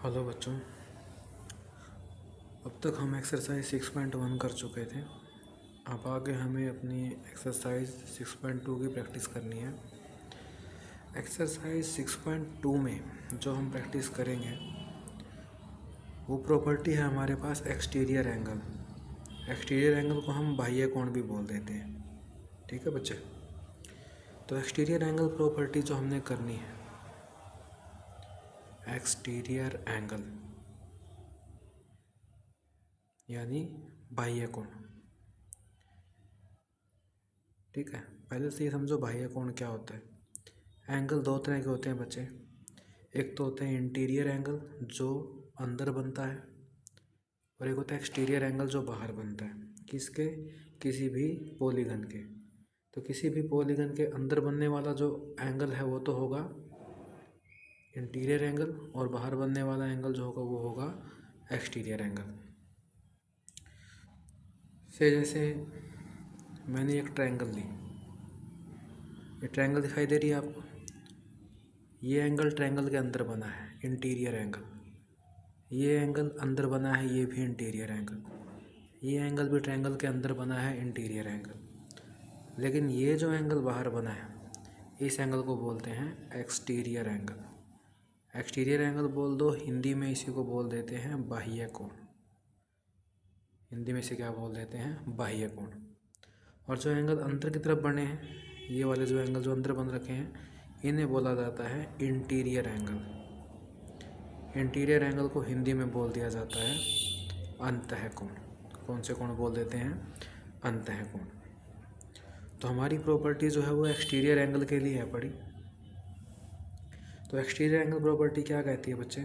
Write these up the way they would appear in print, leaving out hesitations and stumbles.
Hello बच्चों, अब तक हम एक्सरसाइज 6.1 कर चुके थे। अब आगे हमें अपनी एक्सरसाइज 6.2 की प्रैक्टिस करनी है। एक्सरसाइज 6.2 में जो हम प्रैक्टिस करेंगे वो प्रॉपर्टी है हमारे पास एक्सटीरियर एंगल। एक्सटीरियर एंगल को हम बाह्य कोण भी बोल देते हैं। ठीक है बच्चे, तो एक्सटीरियर एंगल प्रॉपर्टी जो हमने करनी है, एक्सटीरियर एंगल यानी बाह्य कोण। ठीक है, पहले से ये समझो बाह्य कोण क्या होता है। एंगल दो तरह के होते हैं बच्चे। एक तो होते हैं इंटीरियर एंगल जो अंदर बनता है, और एक होता है एक्सटीरियर एंगल जो बाहर बनता है। किसके? किसी भी पॉलीगन के। तो किसी भी पॉलीगन के अंदर बनने वाला जो एंगल है वो तो होगा इंटीरियर एंगल, और बाहर बनने वाला एंगल जो होगा वो होगा एक्सटीरियर एंगल। से जैसे मैंने एक ट्रायंगल ली, ये ट्रायंगल दिखाई दे रही है आपको। ये एंगल ट्रायंगल के अंदर बना है, इंटीरियर एंगल। ये एंगल अंदर बना है, ये भी इंटीरियर एंगल। ये एंगल भी ट्रायंगल के अंदर बना है, इंटीरियर एंगल। लेकिन ये जो एंगल बाहर बना है, इस एंगल को बोलते हैं एक्सटीरियर एंगल। एक्सटीरियर एंगल बोल दो, हिंदी में इसी को बोल देते हैं बाह्य कोण। हिंदी में इसे क्या बोल देते हैं? बाह्य कोण। और जो एंगल अंदर की तरफ बने हैं, ये वाले जो एंगल जो अंदर बन रखे हैं, इन्हें बोला जाता है इंटीरियर एंगल। इंटीरियर एंगल को हिंदी में बोल दिया जाता है अंतःकोण। कौन से कोण बोल देते हैं? अंतःकोण। तो हमारी प्रॉपर्टी जो है वो एक्सटीरियर एंगल के लिए है पड़ी। तो एक्सटीरियर एंगल प्रॉपर्टी क्या कहती है बच्चे?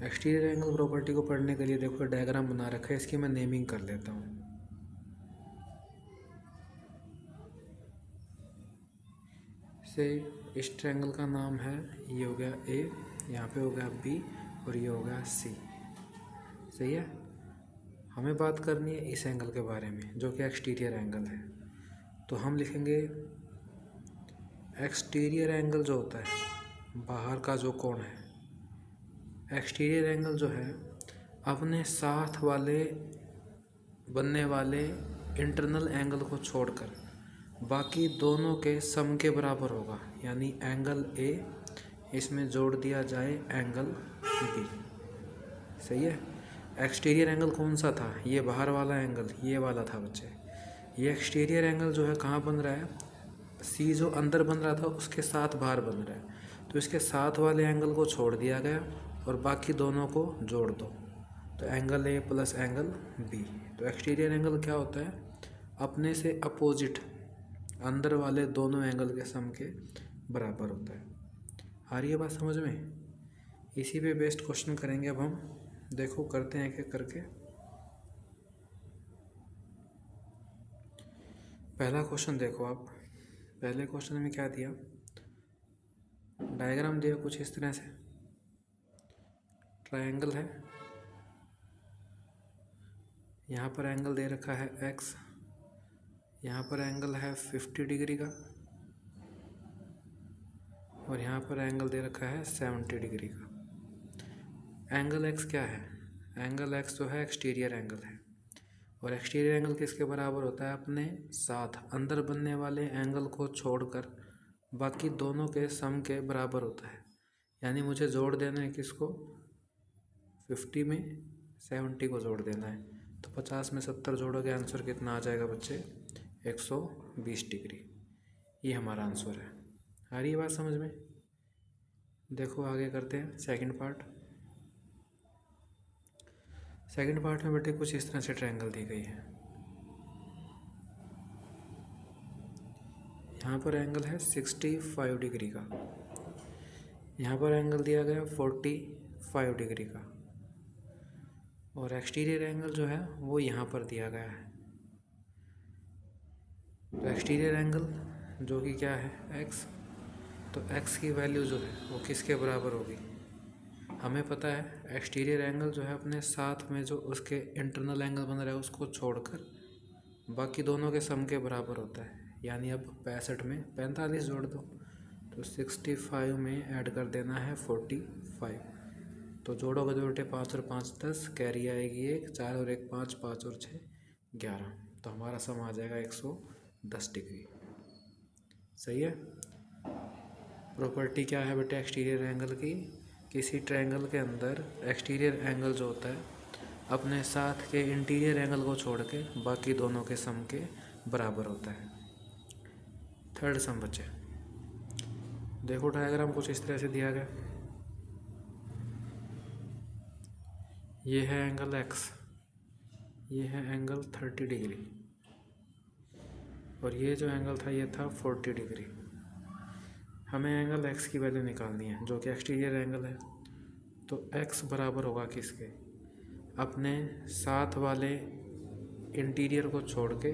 एक्सटीरियर एंगल प्रॉपर्टी को पढ़ने के लिए देखो डायग्राम बना रखा है, इसकी मैं नेमिंग कर लेता हूँ। से इस ट्रायंगल का नाम है, ये हो गया ए, यहाँ पे हो गया बी, और ये हो गया सी। सही है। हमें बात करनी है इस एंगल के बारे में जो कि एक्सटीरियर एंगल है। तो हम लिखेंगे एक्सटीरियर एंगल जो होता है, बाहर का जो कोण है, एक्सटीरियर एंगल जो है अपने साथ वाले बनने वाले इंटरनल एंगल को छोड़कर बाकी दोनों के सम के बराबर होगा। यानी एंगल ए इसमें जोड़ दिया जाए एंगल बी। सही है। एक्सटीरियर एंगल कौन सा था? ये बाहर वाला एंगल, ये वाला था बच्चे। ये एक्सटीरियर एंगल जो है कहाँ बन रहा है? सी जो अंदर बन रहा था उसके साथ बाहर बन रहा है। तो इसके साथ वाले एंगल को छोड़ दिया गया और बाकी दोनों को जोड़ दो, तो angle A plus angle B. तो एक्सटीरियर एंगल क्या होता है? अपने से अपोजिट अंदर वाले दोनों एंगल के सम के बराबर होता है। आ रही है बात समझ में? इसी पे बेस्ड क्वेश्चन करेंगे अब हम। देखो करते हैं एक एक करके। पहला क्वेश्चन देखो आप। पहले क्वेश्चन में क्या दिया? डायग्राम दिया कुछ इस तरह से। ट्रायंगल है, यहाँ पर एंगल दे रखा है x, यहाँ पर एंगल है 50 डिग्री का, और यहाँ पर एंगल दे रखा है 70 डिग्री का। एंगल x क्या है? एंगल x जो है एक्सटीरियर एंगल है, और एक्सटीरियर एंगल किसके बराबर होता है? अपने साथ अंदर बनने वाले एंगल को छोड़कर बाकी दोनों के सम के बराबर होता है। यानी मुझे जोड़ देना है किसको? 50 में 70 को जोड़ देना है। तो 50 में 70 जोड़ोगे, आंसर कितना आ जाएगा बच्चे? 120 डिग्री। ये हमारा आंसर है। आ रही है बात समझ में? देखो आगे करते हैं सेकंड पार्ट। सेकंड पार्ट में बेटे कुछ इस तरह से ट्रायंगल दी गई है। यहाँ पर एंगल है 65 डिग्री का, यहाँ पर एंगल दिया गया 45 डिग्री का, और एक्सटीरियर एंगल जो है वो यहाँ पर दिया गया है। तो एक्सटीरियर एंगल जो कि क्या है? x, तो x की वैल्यू जो है वो किसके बराबर होगी? हमें पता है एक्सटीरियर एंगल जो है अपने साथ में जो उसके इंटरनल एंगल बन रहा है उसको छोड़कर बाकी दोनों के सम के बराबर होता है। यानी अब 65 में 45 जोड़ दो, तो 65 में ऐड कर देना है 45। तो जोड़ोगे तो बेटे 5 और 5 10, कैरी आएगी 1, 4 और 1 5, 5 और 6 11। तो हमारा सम आ जाएगा 110 डिग्री। सही है। प्रॉपर्टी क्या है बेटे एक्सटीरियर एंगल की? किसी ट्रायंगल के अंदर एक्सटीरियर एंगल जो होता है अपने साथ के इंटीरियर एंगल को छोड़ के बाकी दोनों के सम के बराबर होता है। थर्ड सम बचे। देखो डायग्राम कुछ इस तरह से दिया गया। ये है एंगल x, ये है एंगल 30 डिग्री और ये जो एंगल था ये था 40 डिग्री। हमें एंगल x की वैल्यू निकालनी है जो कि एक्सटीरियर एंगल है। तो x बराबर होगा किसके? अपने साथ वाले इंटीरियर को छोड़ के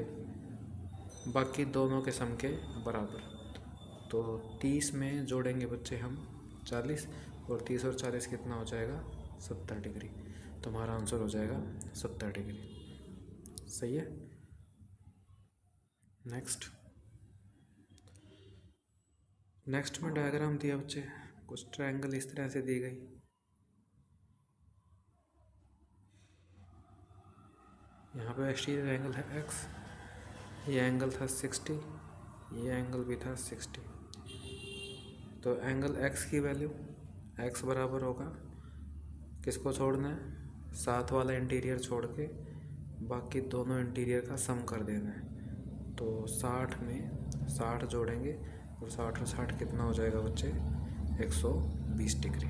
बाकी दोनों के सम के बराबर। तो 30 में जोड़ेंगे बच्चे हम 40 और 30 और 40 कितना हो जाएगा? 70 डिग्री। तो हमारा आंसर हो जाएगा 70 डिग्री। सही है। नेक्स्ट में डायग्राम दिया बच्चे, कुछ ट्रायंगल इस तरह से दी गई। यहाँ पे एक्सटीरियर एंगल है x, ये एंगल था 60, ये एंगल भी था 60। तो एंगल x की वैल्यू x बराबर होगा, किसको छोड़ना है? साथ वाला इंटीरियर छोड़ के बाकी दोनों इंटीरियर का सम कर देना है। तो 60 में 60 जोड़ेंगे और 60 और 60 कितना हो जाएगा बच्चे? 120 डिग्री।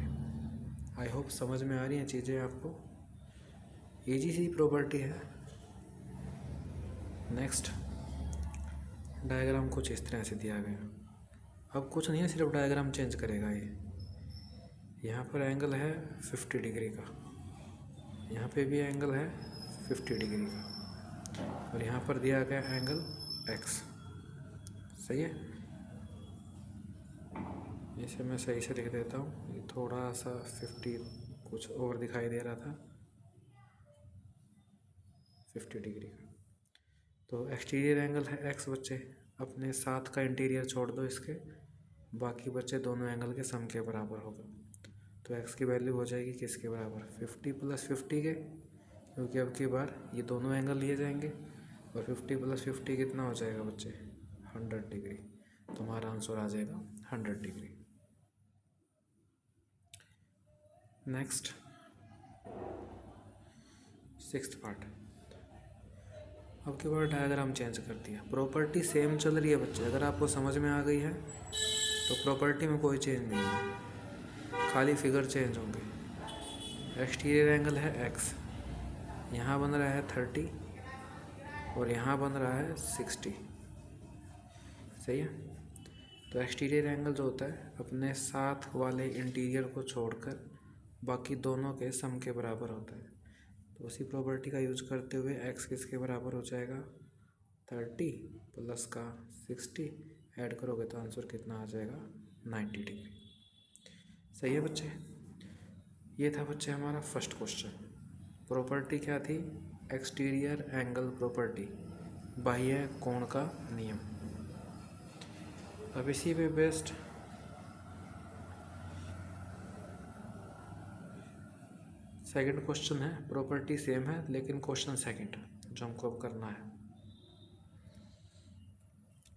आई होप समझ में आ रही हैं चीज़ें आपको। इजी सी प्रॉपर्टी है। नेक्स्ट डायग्राम कुछ इस तरह से दिया गया। अब कुछ नहीं है, सिर्फ डायग्राम चेंज करेगा ये। यहाँ पर एंगल है 50 डिग्री का, यहाँ पे भी एंगल है 50 डिग्री का और यहाँ पर दिया गया एंगल x। सही है। इसे मैं सही से लिख देता हूँ, ये थोड़ा सा 50 कुछ और दिखाई दे रहा था, 50 डिग्री का। तो एक्सटीरियर एंगल है x बच्चे, अपने साथ का इंटीरियर छोड़ दो इसके, बाकी बच्चे दोनों एंगल के सम के बराबर होगा। तो x की वैल्यू हो जाएगी किसके बराबर? 50 + 50 के, क्योंकि अब की बार ये दोनों एंगल लिए जाएंगे और 50 + 50 कितना हो जाएगा बच्चे? 100 डिग्री। तो हमारा आंसर आ जाएगा 100 डिग्री। Next 6th part. अब की बार डायग्राम चेंज कर दिया, प्रॉपर्टी सेम चल रही है बच्चे। अगर आपको समझ में आ गई है तो प्रॉपर्टी में कोई चेंज नहीं है, खाली फिगर चेंज होंगे। एक्सटीरियर एंगल है x, यहाँ बन रहा है 30 और यहाँ बन रहा है 60। सही है। तो एक्सटीरियर एंगल जो होता है अपने साथ वाले इंटीरियर को छोड़कर बाकी दोनों के सम के बराबर होता है। तो उसी प्रॉपर्टी का यूज करते हुए x किसके बराबर हो जाएगा? 30 प्लस का 60 ऐड करोगे तो आंसर कितना आ जाएगा? 90 डिग्री। सही है बच्चे। ये था बच्चे हमारा फर्स्ट क्वेश्चन। प्रॉपर्टी क्या थी? एक्सटीरियर एंगल प्रॉपर्टी, बाह्य कोण का नियम। अब इसी पे बेस्ड सेकंड क्वेश्चन है। प्रॉपर्टी सेम है लेकिन क्वेश्चन सेकंड जो हमको अब करना है।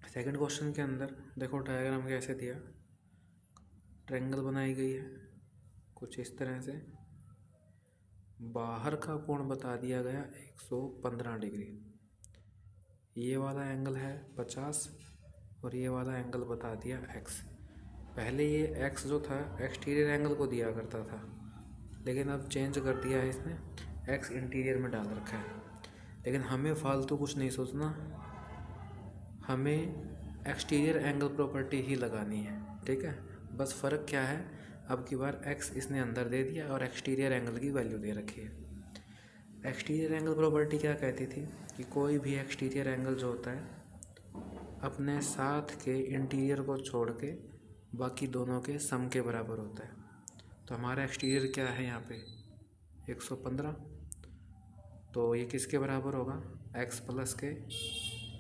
सेकंड क्वेश्चन के अंदर देखो डायग्राम कैसे दिया, ट्रायंगल बनाई गई है कुछ इस तरह से, बाहर का कोण बता दिया गया 115 डिग्री, ये वाला एंगल है 50 और ये वाला एंगल बता दिया x। पहले ये x जो था एक्सटीरियर एंगल को दिया करता था, लेकिन अब चेंज कर दिया है इसने, x इंटीरियर में डाल रखा है। लेकिन हमें फालतू कुछ नहीं सोचना, हमें एक्सटीरियर एंगल प्रॉपर्टी ही लगानी है। ठीक है। बस फ़र्क क्या है, अब की बार x इसने अंदर दे दिया और एक्सटीरियर एंगल की वैल्यू दे रखी है। एक्सटीरियर एंगल प्रॉपर्टी क्या कहती थी कि कोई भी एक्सटीरियर एंगल जो होता है अपने साथ के इंटीरियर को छोड़ के बाकी दोनों के सम के बराबर होता है। तो हमारा एक्सटीरियर क्या है यहाँ पे? 115। तो ये किसके बराबर होगा? x प्लस के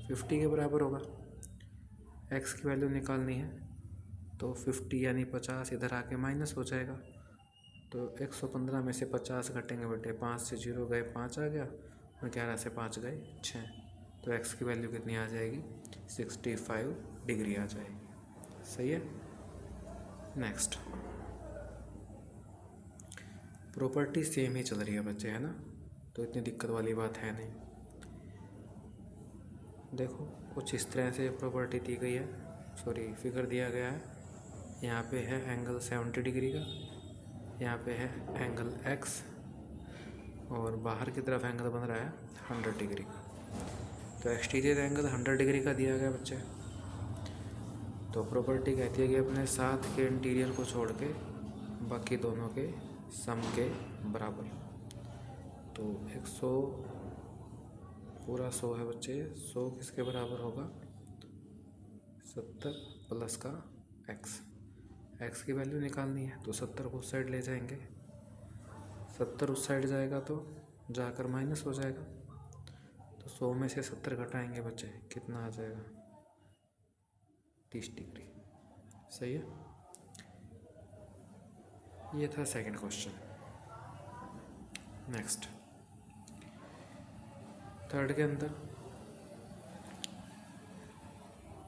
50 के बराबर होगा। x की वैल्यू निकालनी है तो 50 यानी 50 इधर आके माइनस हो जाएगा। तो 115 में से 50 घटेंगे बेटे, 5 से 0 गए 5 आ गया, और 11 से 5 गए 6। तो x की वैल्यू कितनी आ जाएगी? 65 डिग्री आ जाएगी। सही है। नेक्स्ट, प्रॉपर्टी सेम ही चल रही है बच्चे, है ना, तो इतनी दिक्कत वाली बात है नहीं। देखो कुछ इस तरह से प्रॉपर्टी दी गई है, सॉरी फिगर दिया गया है। यहाँ पे है एंगल 70 डिग्री का, यहाँ पे है एंगल x, और बाहर की तरफ एंगल बन रहा है 100 डिग्री का। तो एक्सटीरियर एंगल 100 डिग्री का दिया गया बच्चे। तो प्रॉपर्टी कहती है कि अपने साथ के इंटीरियर को छोड़ के बाकी दोनों के सम के बराबर। तो 100 पूरा 100 है बच्चे, 100 किसके बराबर होगा? 70 प्लस का x की वैल्यू निकालनी है। तो 70 को उस साइड ले जाएंगे, 70 उस साइड जाएगा तो जाकर माइनस हो जाएगा। तो 100 में से 70 घटाएंगे बच्चे, कितना आ जाएगा? 30 डिग्री। सही है। ये था सेकंड क्वेश्चन। नेक्स्ट, थर्ड के अंदर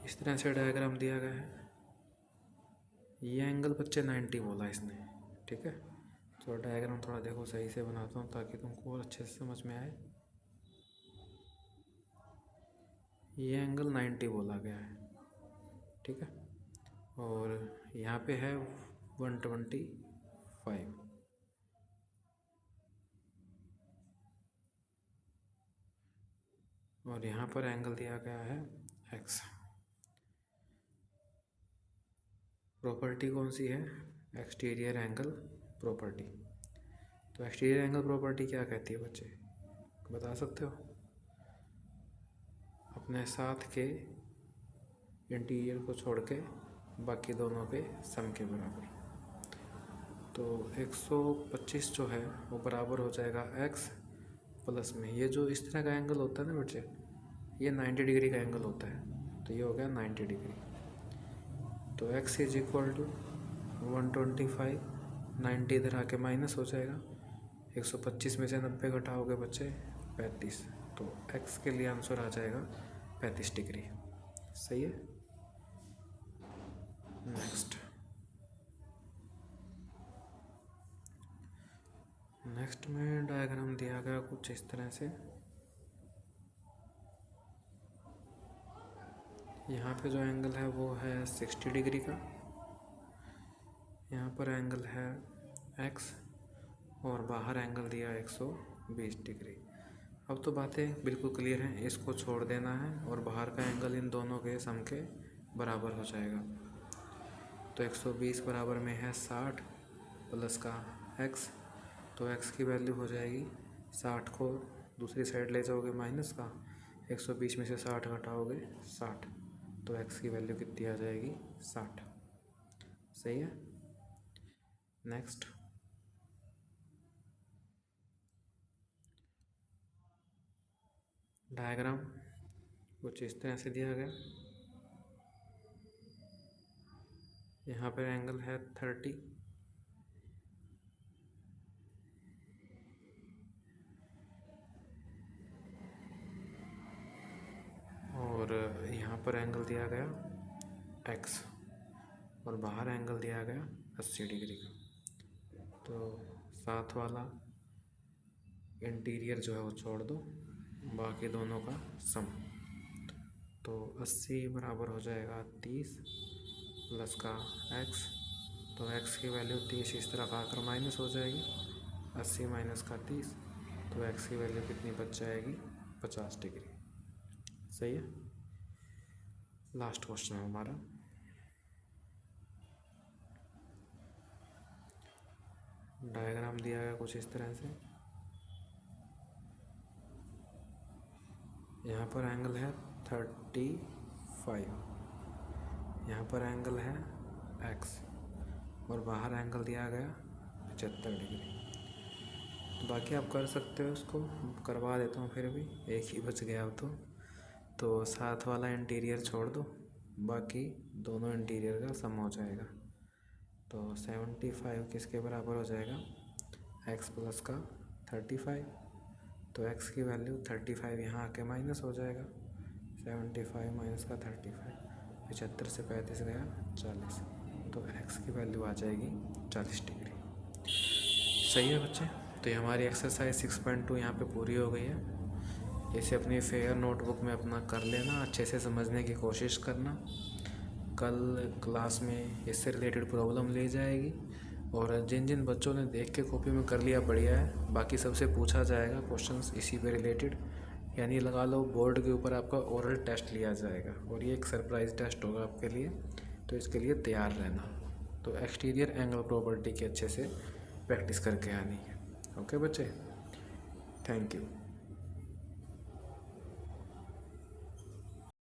इस तरह से डायग्राम दिया गया है। ये एंगल बच्चे 90 बोला इसने, ठीक है। तो डायग्राम थोड़ा देखो सही से बनाता हूँ ताकि तुमको और अच्छे से समझ में आए। ये एंगल 90 बोला गया है, ठीक है, और यहाँ पे है 125, और यहाँ पर एंगल दिया गया है x। प्रॉपर्टी कौन सी है? Exterior angle property. तो एक्सटीरियर एंगल प्रॉपर्टी क्या कहती है बच्चे, बता सकते हो? अपने साथ के इंटीरियर को छोड़ के बाकी दोनों के सम के बराबर। तो 125 जो है वो बराबर हो जाएगा x प्लस में, ये जो इस तरह का एंगल होता है ना बच्चे, ये 90 डिग्री का एंगल होता है, तो ये हो गया 90 डिग्री। तो x इज इक्वल टू 125, 90 इधर आके माइनस हो जाएगा, 125 में से 90 घटाओगे बच्चे 35, तो x के लिए आंसर आ जाएगा 35 डिग्री। सही है। नेक्स्ट में डायग्राम दिया गया कुछ इस तरह से। यहाँ पे जो एंगल है वो है 60 डिग्री का, यहाँ पर एंगल है x, और बाहर एंगल दिया 120 डिग्री। अब तो बातें बिल्कुल क्लियर हैं, इसको छोड़ देना है और बाहर का एंगल इन दोनों के सम के बराबर हो जाएगा। तो 120 बराबर में है 60 प्लस का x, तो x की वैल्यू हो जाएगी, 60 को दूसरी साइड ले जाओगे माइनस का, 120 में से 60 घटाओगे 60, तो x की वैल्यू कितनी आ जाएगी? 60। सही है। नेक्स्ट, डायग्राम कुछ इस तरह से दिया गया। यहाँ पर एंगल है 30, और यहाँ पर एंगल दिया गया x, और बाहर एंगल दिया गया 80 डिग्री का। तो साथ वाला इंटीरियर जो है वो छोड़ दो, बाकी दोनों का सम। तो 80 बराबर हो जाएगा 30 प्लस का x, तो x की वैल्यू 30 इस तरफ आकर माइनस हो जाएगी, 80 माइनस का 30, तो x की वैल्यू कितनी बच जाएगी? 50 डिग्री। सही है। लास्ट क्वेश्चन है हमारा। डायग्राम दिया गया कुछ इस तरह से। यहाँ पर एंगल है 35, यहाँ पर एंगल है x, और बाहर एंगल दिया गया 75 डिग्री। तो बाकी आप कर सकते हो, इसको करवा देता हूँ, फिर भी एक ही बच गया अब तो साथ वाला इंटीरियर छोड़ दो बाकी दोनों इंटीरियर का सम हो जाएगा। तो 75 किसके बराबर हो जाएगा, x प्लस का 35। तो x की वैल्यू 35 यहाँ आके माइनस हो जाएगा, 75 माइनस का 35, 75 से 35 गया 40, तो x की वैल्यू आ जाएगी 40 डिग्री। सही है बच्चे। तो ये हमारी एक्सरसाइज 6.2 यहाँ पे पूरी हो गई है। इसे अपनी फेयर नोटबुक में अपना कर लेना, अच्छे से समझने की कोशिश करना। कल क्लास में इससे रिलेटेड प्रॉब्लम ले जाएगी, और जिन जिन बच्चों ने देख के कॉपी में कर लिया बढ़िया है, बाकी सबसे पूछा जाएगा क्वेश्चंस इसी पे रिलेटेड, यानी लगा लो बोर्ड के ऊपर आपका ओरल टेस्ट लिया जाएगा, और ये एक सरप्राइज टेस्ट होगा आपके लिए, तो इसके लिए तैयार रहना। तो एक्सटीरियर एंगल प्रॉपर्टी की अच्छे से प्रैक्टिस करके आनी है। ओके बच्चे, थैंक यू।